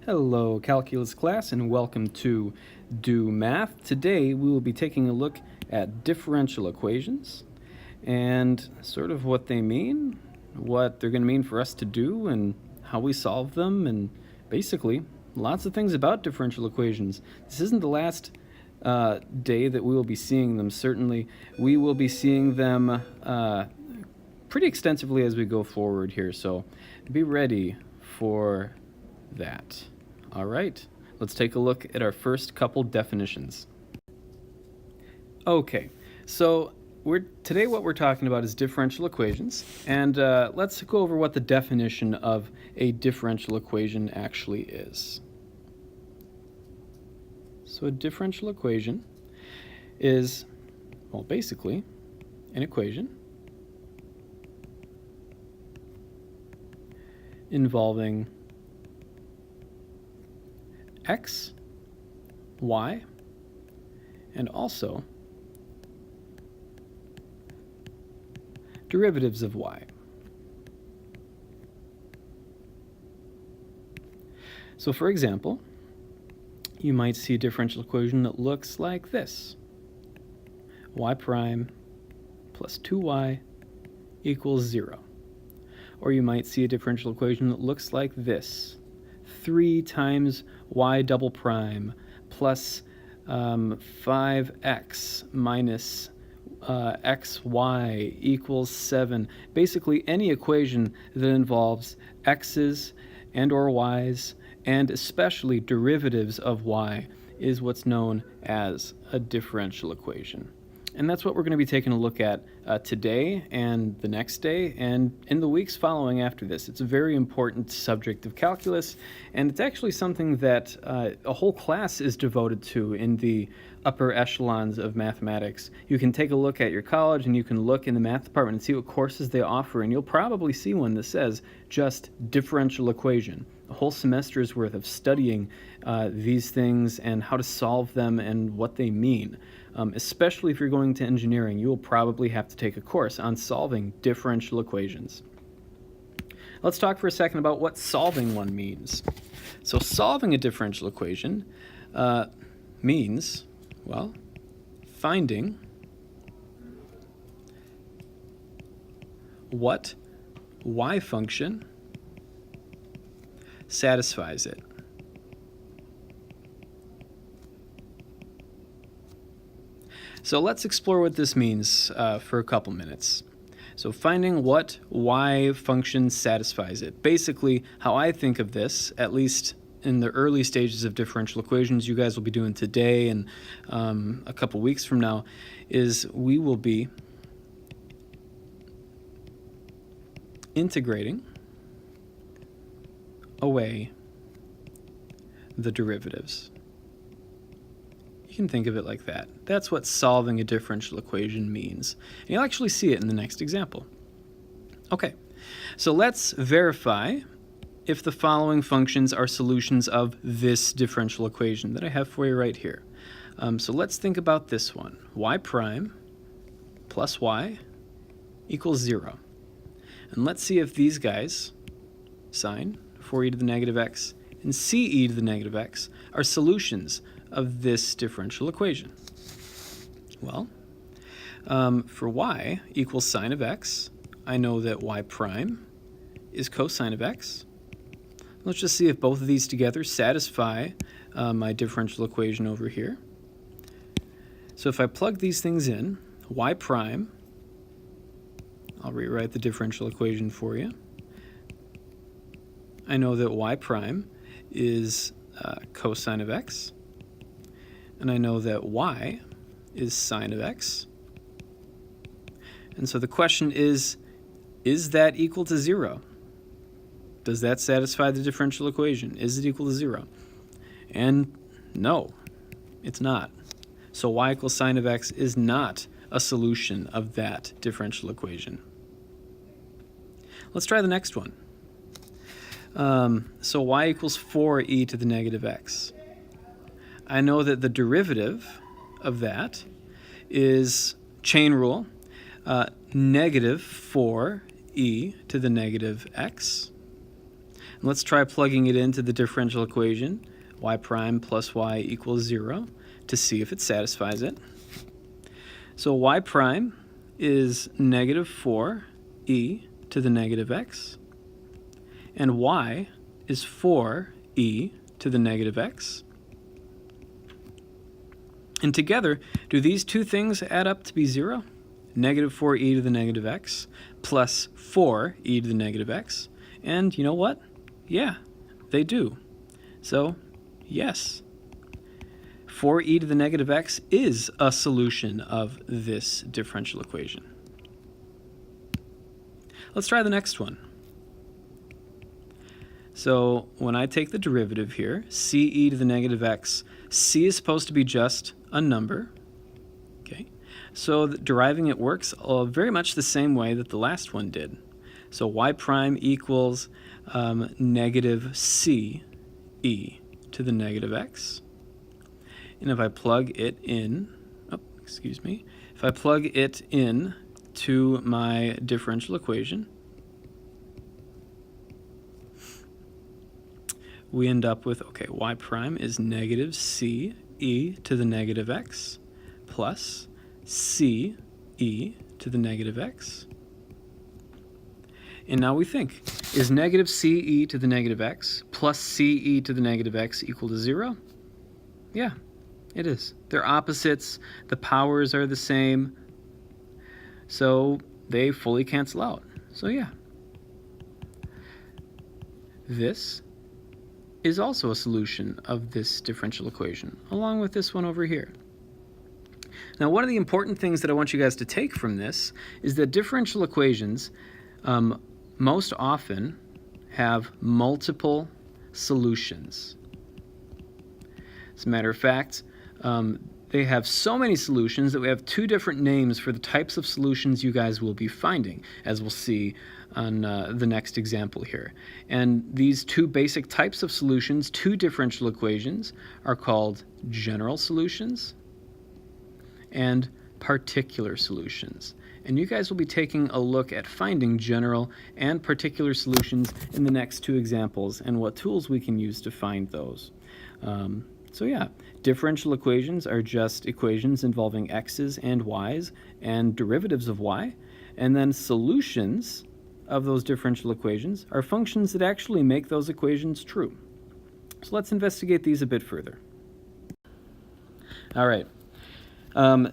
Hello, calculus class, and welcome to Do Math. Today we will be taking a look at differential equations and sort of what they mean, what they're going to mean for us to do, and how we solve them, and basically lots of things about differential equations. This isn't the last day that we will be seeing them. Certainly we will be seeing them pretty extensively as we go forward here, so be ready for that. All right, let's take a look at our first couple definitions. Okay, so today what we're talking about is differential equations, and let's go over what the definition of a differential equation actually is. So a differential equation is, well, basically an equation involving x, y, and also derivatives of y. So for example, you might see a differential equation that looks like this. Y prime plus 2y equals 0. Or you might see a differential equation that looks like this. 3 times y double prime plus 5x minus xy equals 7. Basically any equation that involves x's and or y's and especially derivatives of y is what's known as a differential equation. And that's what we're going to be taking a look at today and the next day and in the weeks following after this. It's a very important subject of calculus, and it's actually something that a whole class is devoted to in the upper echelons of mathematics. You can take a look at your college and you can look in the math department and see what courses they offer, and you'll probably see one that says just differential equation. A whole semester's worth of studying these things and how to solve them and what they mean. Especially if you're going to engineering, you will probably have to take a course on solving differential equations. Let's talk for a second about what solving one means. So solving a differential equation means, well, finding what y function satisfies it. So let's explore what this means for a couple minutes. So finding what y function satisfies it. Basically, how I think of this, at least in the early stages of differential equations you guys will be doing today and a couple weeks from now, is we will be integrating away the derivatives. You can think of it like that. That's what solving a differential equation means. And you'll actually see it in the next example. Okay, so let's verify if the following functions are solutions of this differential equation that I have for you right here. So let's think about this one. Y prime plus y equals 0. And let's see if these guys, sine 4e to the negative x and ce to the negative x, are solutions of this differential equation. Well, for y equals sine of x, I know that y prime is cosine of x. Let's just see if both of these together satisfy my differential equation over here. So if I plug these things in, y prime, I'll rewrite the differential equation for you. I know that y prime is cosine of x. And I know that y is sine of x. And so the question is that equal to 0? Does that satisfy the differential equation? Is it equal to 0? And no, it's not. So y equals sine of x is not a solution of that differential equation. Let's try the next one. So y equals 4e to the negative x. I know that the derivative of that is chain rule, negative 4e to the negative x. Let's try plugging it into the differential equation, y prime plus y equals 0, to see if it satisfies it. So y prime is negative 4e to the negative x, and y is 4e to the negative x. And together, do these two things add up to be 0? Negative 4e to the negative x plus 4e to the negative x. And you know what? Yeah, they do. So, yes. 4e to the negative x is a solution of this differential equation. Let's try the next one. So when I take the derivative here, ce to the negative x, c is supposed to be just a number. Okay, so deriving it works very much the same way that the last one did. So y prime equals negative c e to the negative x. And if I plug it in, if I plug it in to my differential equation, we end up with, okay, y prime is negative c e to the negative x plus c e to the negative x. And now we think, is negative c e to the negative x plus c e to the negative x equal to 0? Yeah, it is. They're opposites, the powers are the same, so they fully cancel out. So yeah, this is also a solution of this differential equation, along with this one over here. Now, one of the important things that I want you guys to take from this is that differential equations most often have multiple solutions. As a matter of fact, they have so many solutions that we have two different names for the types of solutions you guys will be finding, as we'll see on the next example here. And these two basic types of solutions, two differential equations, are called general solutions and particular solutions. And you guys will be taking a look at finding general and particular solutions in the next two examples and what tools we can use to find those. So yeah, differential equations are just equations involving x's and y's and derivatives of y, and then solutions of those differential equations are functions that actually make those equations true. So let's investigate these a bit further. All right,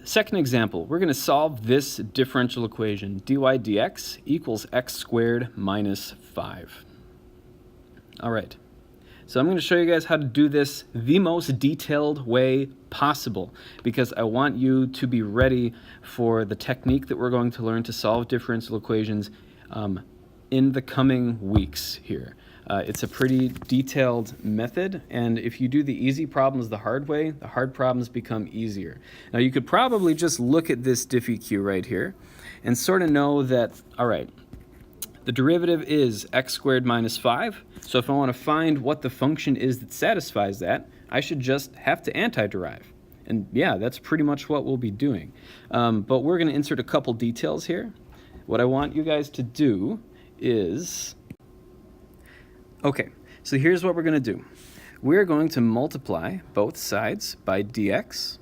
second example, we're going to solve this differential equation, dy dx equals x squared minus 5. All right. So I'm going to show you guys how to do this the most detailed way possible, because I want you to be ready for the technique that we're going to learn to solve differential equations in the coming weeks here. It's a pretty detailed method, and if you do the easy problems the hard way, the hard problems become easier. Now you could probably just look at this diffie-q right here and sort of know that, all right, the derivative is x squared minus 5, so if I want to find what the function is that satisfies that, I should just have to antiderive. And yeah, that's pretty much what we'll be doing. But we're going to insert a couple details here. What I want you guys to do is, okay, so here's what we're going to do. We're going to multiply both sides by dx,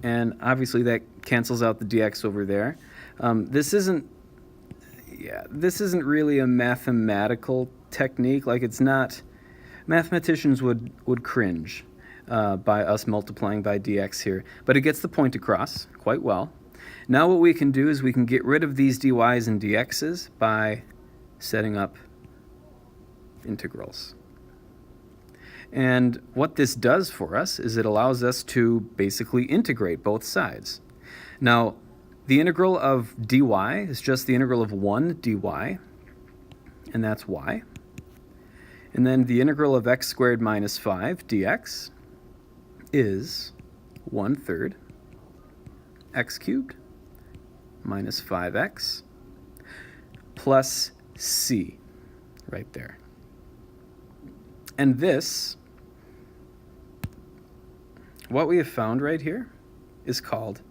and obviously that cancels out the dx over there. This isn't really a mathematical technique. Like, it's not, mathematicians would cringe by us multiplying by dx here, but it gets the point across quite well. Now what we can do is we can get rid of these dy's and dx's by setting up integrals. And what this does for us is it allows us to basically integrate both sides. Now, the integral of dy is just the integral of 1 dy, and that's y. And then the integral of x squared minus 5 dx is 1/3 x cubed minus 5x plus c right there. And this, what we have found right here, is called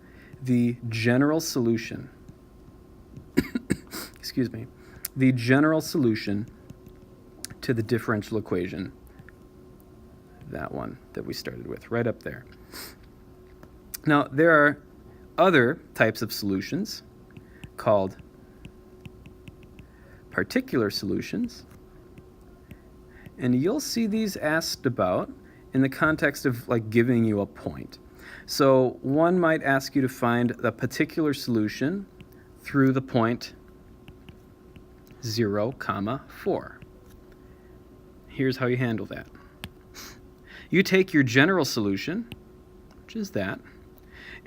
the general solution. Excuse me. the general solution to the differential equation. That one that we started with, right up there. Now, there are other types of solutions called particular solutions, and you'll see these asked about in the context of like giving you a point. So one might ask you to find the particular solution through the point 0, 4. Here's how you handle that. You take your general solution, which is that,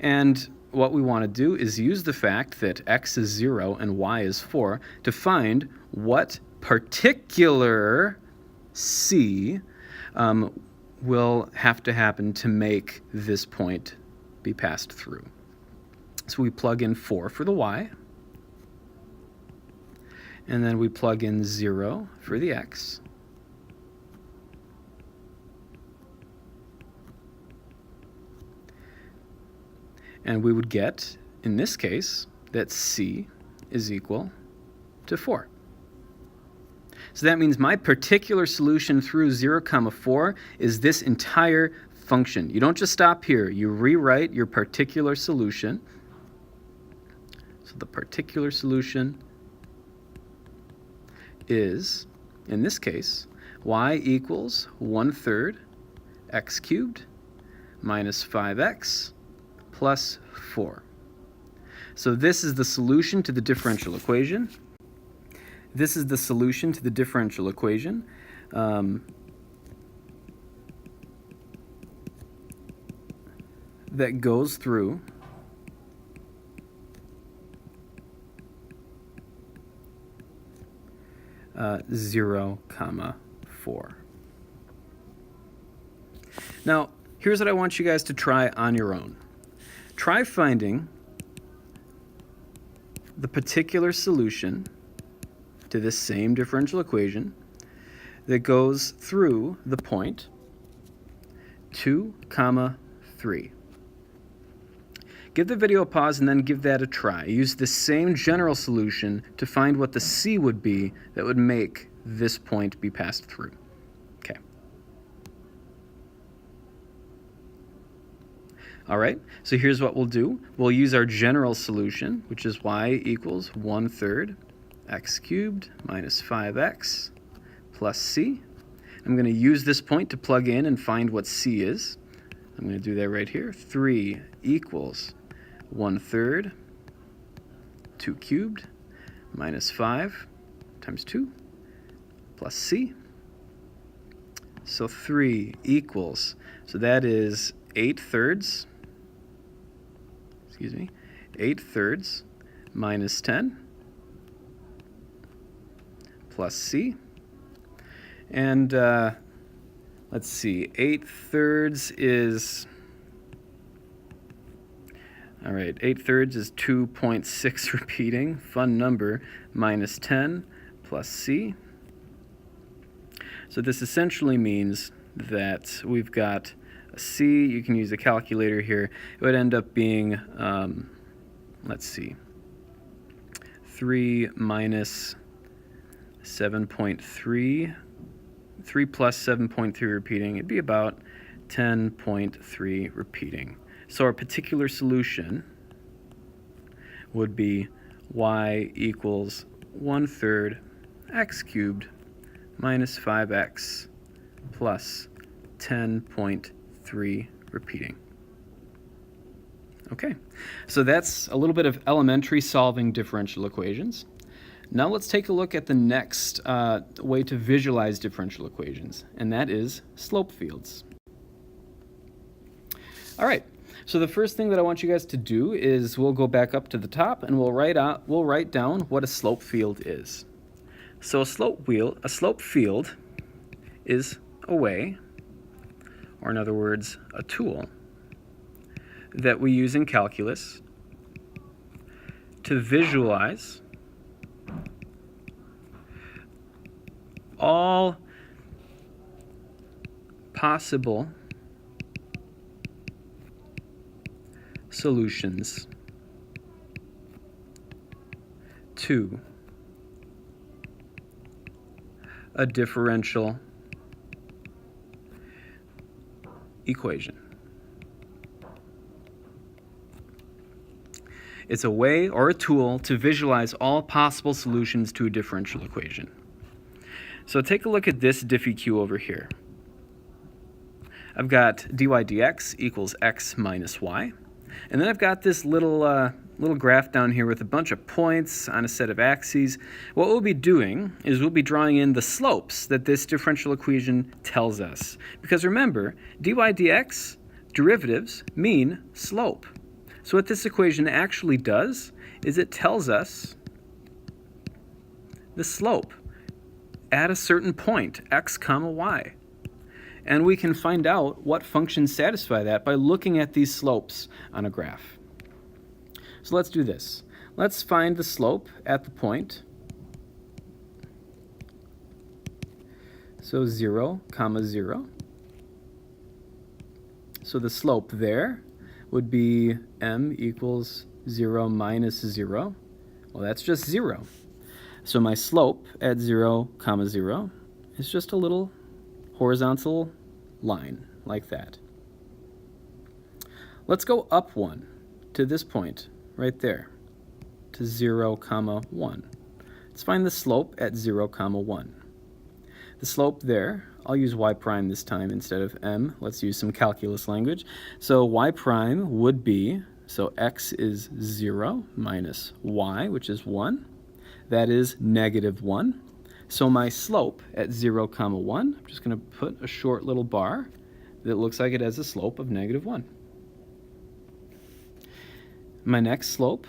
and what we want to do is use the fact that x is 0 and y is 4 to find what particular c will have to happen to make this point be passed through. So we plug in 4 for the y, and then we plug in 0 for the x. And we would get, in this case, that c is equal to 4. So that means my particular solution through 0, 4 is this entire function. You don't just stop here. You rewrite your particular solution. So the particular solution is, in this case, y equals 1/3 x cubed minus 5x plus 4. So this is the solution to the differential equation. This is the solution to the differential equation. That goes through uh, 0, 4. Now, here's what I want you guys to try on your own. Try finding the particular solution to this same differential equation that goes through the point 2, 3. Give the video a pause and then give that a try. Use the same general solution to find what the c would be that would make this point be passed through. Okay. All right, so here's what we'll do. We'll use our general solution, which is y equals 1/3 x cubed minus 5x plus c. I'm going to use this point to plug in and find what c is. I'm going to do that right here. 3 equals 1/3 2 cubed minus 5 times 2 plus c. So 3 equals, so that is 8/3. 8/3 minus 10 plus c. And let's see, 8/3 is, all right, 8/3 is 2.6 repeating, fun number, minus 10 plus c. So this essentially means that we've got a c, you can use a calculator here, it would end up being, let's see, 3 minus 7.3, 3 plus 7.3 repeating, it'd be about 10.3 repeating. So our particular solution would be y equals 1/3 x cubed minus 5x plus 10.3 repeating. Okay, so that's a little bit of elementary solving differential equations. Now let's take a look at the next way to visualize differential equations, and that is slope fields. All right, so the first thing that I want you guys to do is we'll go back up to the top and we'll write down what a slope field is. So a slope field is a way, or in other words, a tool that we use in calculus to visualize all possible solutions to a differential equation. It's a way or a tool to visualize all possible solutions to a differential equation. So take a look at this diffie-q over here. I've got dy dx equals x minus y. And then I've got this little graph down here with a bunch of points on a set of axes. What we'll be doing is we'll be drawing in the slopes that this differential equation tells us. Because remember, dy dx derivatives mean slope. So what this equation actually does is it tells us the slope at a certain point, x comma y. And we can find out what functions satisfy that by looking at these slopes on a graph. So let's do this. Let's find the slope at the point. So 0, comma 0. So the slope there would be m equals 0 minus 0. Well, that's just 0. So my slope at 0, comma 0 is just a little horizontal line like that. Let's go up 1 to this point right there, to 0, comma 1. Let's find the slope at 0, comma 1. The slope there, I'll use y prime this time instead of m. Let's use some calculus language. So y prime would be, so x is 0 minus y, which is 1. That is negative 1. So my slope at 0, comma 1, I'm just going to put a short little bar that looks like it has a slope of negative 1. My next slope,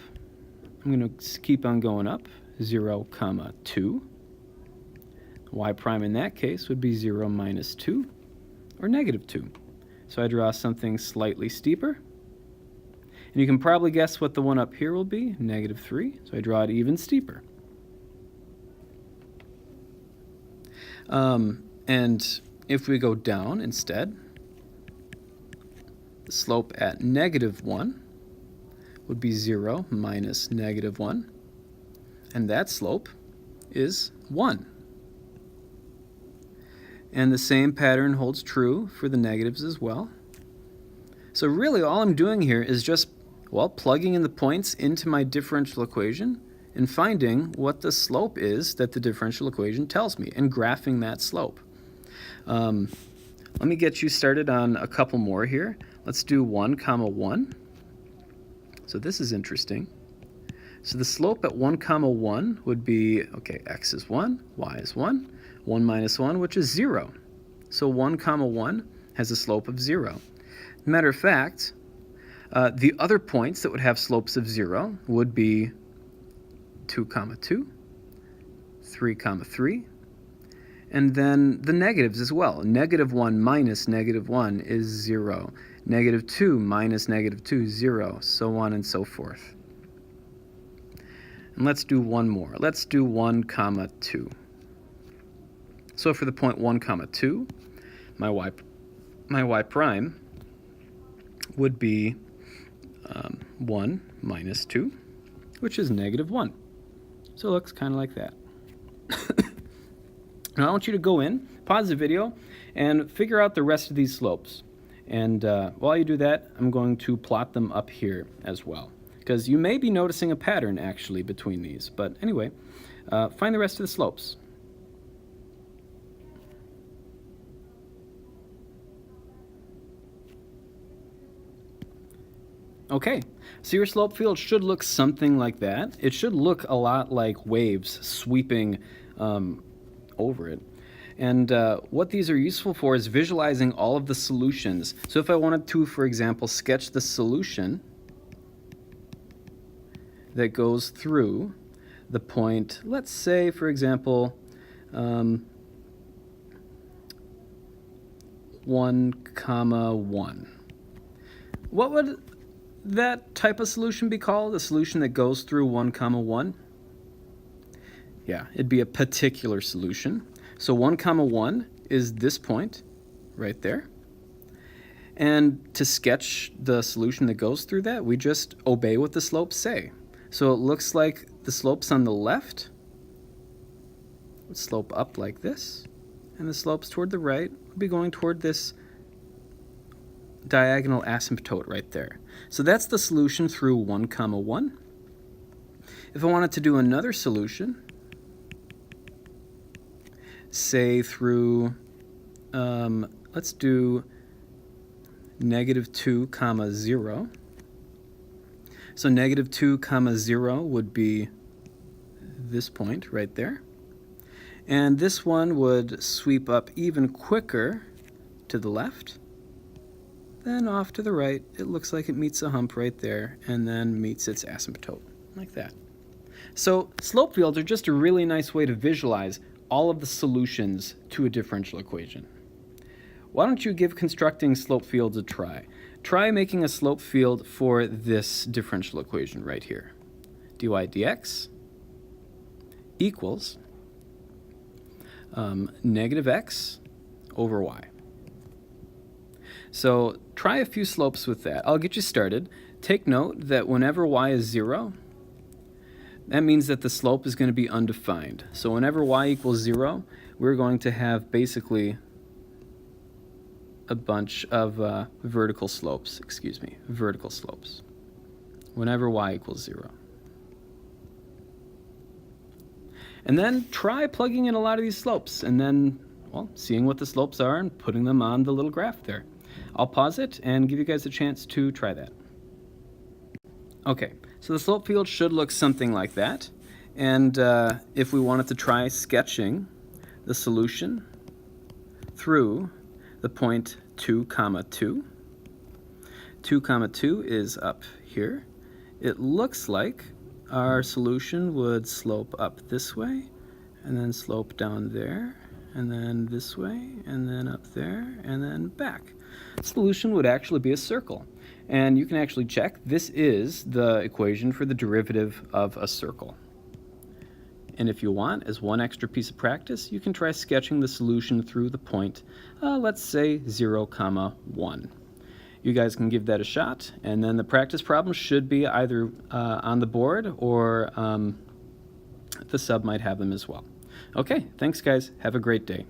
I'm going to keep on going up, 0, comma 2. Y prime in that case would be 0 minus 2, or negative 2. So I draw something slightly steeper. And you can probably guess what the one up here will be, negative 3. So I draw it even steeper. And if we go down instead, the slope at negative 1 would be 0 minus negative 1. And that slope is 1. And the same pattern holds true for the negatives as well. So really all I'm doing here is just, well, plugging in the points into my differential equation and finding what the slope is that the differential equation tells me and graphing that slope. Let me get you started on a couple more here. Let's do 1, comma 1. So this is interesting. So the slope at 1, comma 1 would be, okay, x is 1, y is 1, 1 minus 1, which is 0. So 1, comma 1 has a slope of 0. Matter of fact, the other points that would have slopes of 0 would be 2, comma 2, 3, comma 3, and then the negatives as well. Negative 1 minus negative 1 is 0. Negative 2 minus negative 2, 0, so on and so forth. And let's do one more. Let's do 1, comma 2. So for the point 1, comma 2, my y prime would be 1 minus 2, which is negative 1. So it looks kind of like that. Now I want you to go in, pause the video, and figure out the rest of these slopes. And while you do that, I'm going to plot them up here as well, because you may be noticing a pattern actually between these. But anyway, find the rest of the slopes. Okay, so your slope field should look something like that. It should look a lot like waves sweeping over it. And what these are useful for is visualizing all of the solutions. So if I wanted to, for example, sketch the solution that goes through the point, let's say, for example, 1, comma 1. What would that type of solution be called? A solution that goes through 1, comma 1? Yeah, it'd be a particular solution. So 1, comma 1 is this point right there. And to sketch the solution that goes through that, we just obey what the slopes say. So it looks like the slopes on the left would slope up like this, and the slopes toward the right would be going toward this diagonal asymptote right there. So that's the solution through 1, 1. If I wanted to do another solution, say through, let's do -2, 0. So -2, 0 would be this point right there. And this one would sweep up even quicker to the left. Then off to the right, it looks like it meets a hump right there and then meets its asymptote, like that. So slope fields are just a really nice way to visualize all of the solutions to a differential equation. Why don't you give constructing slope fields a try? Try making a slope field for this differential equation right here. dy dx equals -x over y. So try a few slopes with that. I'll get you started. Take note that whenever y is 0, that means that the slope is going to be undefined. So whenever y equals 0, we're going to have basically a bunch of vertical slopes, whenever y equals 0. And then try plugging in a lot of these slopes and then, well, seeing what the slopes are and putting them on the little graph there. I'll pause it and give you guys a chance to try that. Okay, so the slope field should look something like that. And if we wanted to try sketching the solution through the point 2, 2. 2, 2 is up here. It looks like our solution would slope up this way, and then slope down there, and then this way, and then up there, and then back. The solution would actually be a circle. And you can actually check, this is the equation for the derivative of a circle. And if you want, as one extra piece of practice, you can try sketching the solution through the point, let's say 0, 1. You guys can give that a shot, and then the practice problem should be either on the board or the sub might have them as well. Okay, thanks guys. Have a great day.